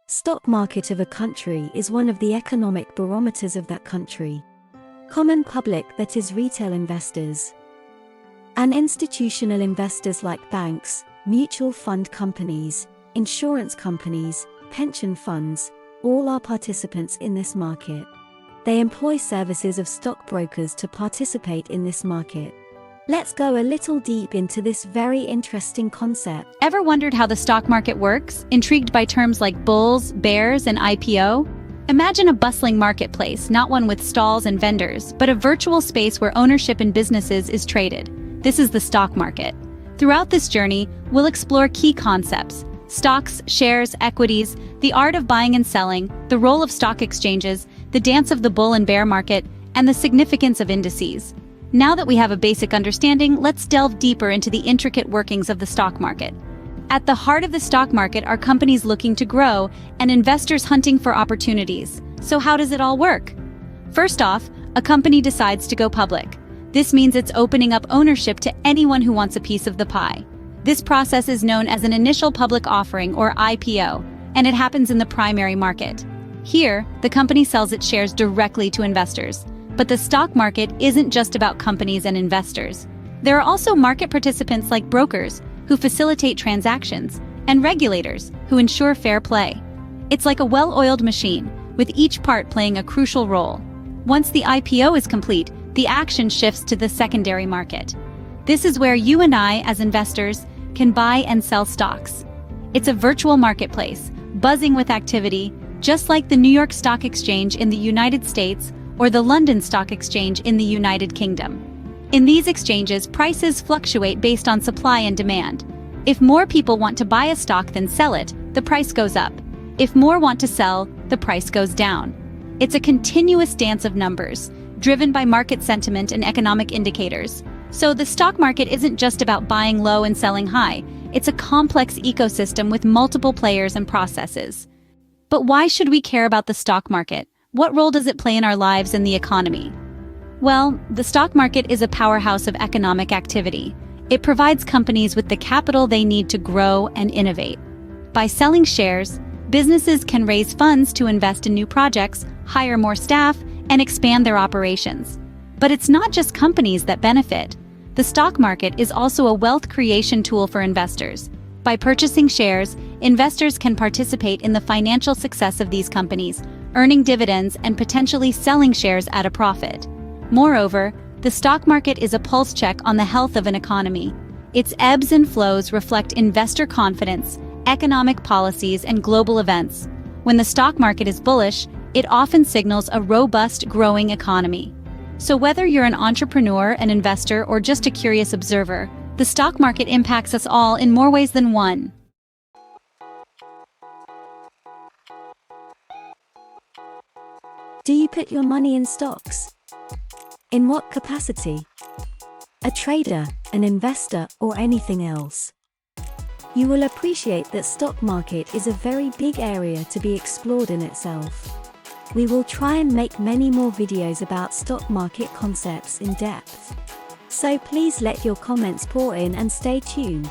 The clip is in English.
Stock market of a country is one of the economic barometers of that country. Common public, that is retail investors, and institutional investors like banks, mutual fund companies, insurance companies, pension funds, all are participants in this market. They employ services of stockbrokers to participate in this market. Let's go a little deep into this very interesting concept. Ever wondered how the stock market works? Intrigued by terms like bulls, bears, and IPO? Imagine a bustling marketplace, not one with stalls and vendors, but a virtual space where ownership in businesses is traded. This is the stock market. Throughout this journey, we'll explore key concepts: stocks, shares, equities, the art of buying and selling, the role of stock exchanges, the dance of the bull and bear market, and the significance of indices. Now that we have a basic understanding, let's delve deeper into the intricate workings of the stock market. At the heart of the stock market are companies looking to grow and investors hunting for opportunities. So how does it all work? First off, a company decides to go public. This means it's opening up ownership to anyone who wants a piece of the pie. This process is known as an initial public offering, or IPO, and it happens in the primary market. Here, the company sells its shares directly to investors. But the stock market isn't just about companies and investors. There are also market participants like brokers, who facilitate transactions, and regulators, who ensure fair play. It's like a well-oiled machine, with each part playing a crucial role. Once the IPO is complete, the action shifts to the secondary market. This is where you and I, as investors, can buy and sell stocks. It's a virtual marketplace, buzzing with activity, just like the New York Stock Exchange in the United States or the London Stock Exchange in the United Kingdom. In these exchanges, prices fluctuate based on supply and demand. If more people want to buy a stock than sell it, the price goes up. If more want to sell, the price goes down. It's a continuous dance of numbers, driven by market sentiment and economic indicators. So the stock market isn't just about buying low and selling high. It's a complex ecosystem with multiple players and processes. But why should we care about the stock market? What role does it play in our lives and the economy? Well, the stock market is a powerhouse of economic activity. It provides companies with the capital they need to grow and innovate. By selling shares, businesses can raise funds to invest in new projects, hire more staff, and expand their operations. But it's not just companies that benefit. The stock market is also a wealth creation tool for investors. By purchasing shares, investors can participate in the financial success of these companies, earning dividends and potentially selling shares at a profit. Moreover, the stock market is a pulse check on the health of an economy. Its ebbs and flows reflect investor confidence, economic policies, and global events. When the stock market is bullish, it often signals a robust, growing economy. So whether you're an entrepreneur, an investor, or just a curious observer, the stock market impacts us all in more ways than one. Do you put your money in stocks? In what capacity? A trader, an investor, or anything else? You will appreciate that stock market is a very big area to be explored in itself. We will try and make many more videos about stock market concepts in depth. So please let your comments pour in and stay tuned.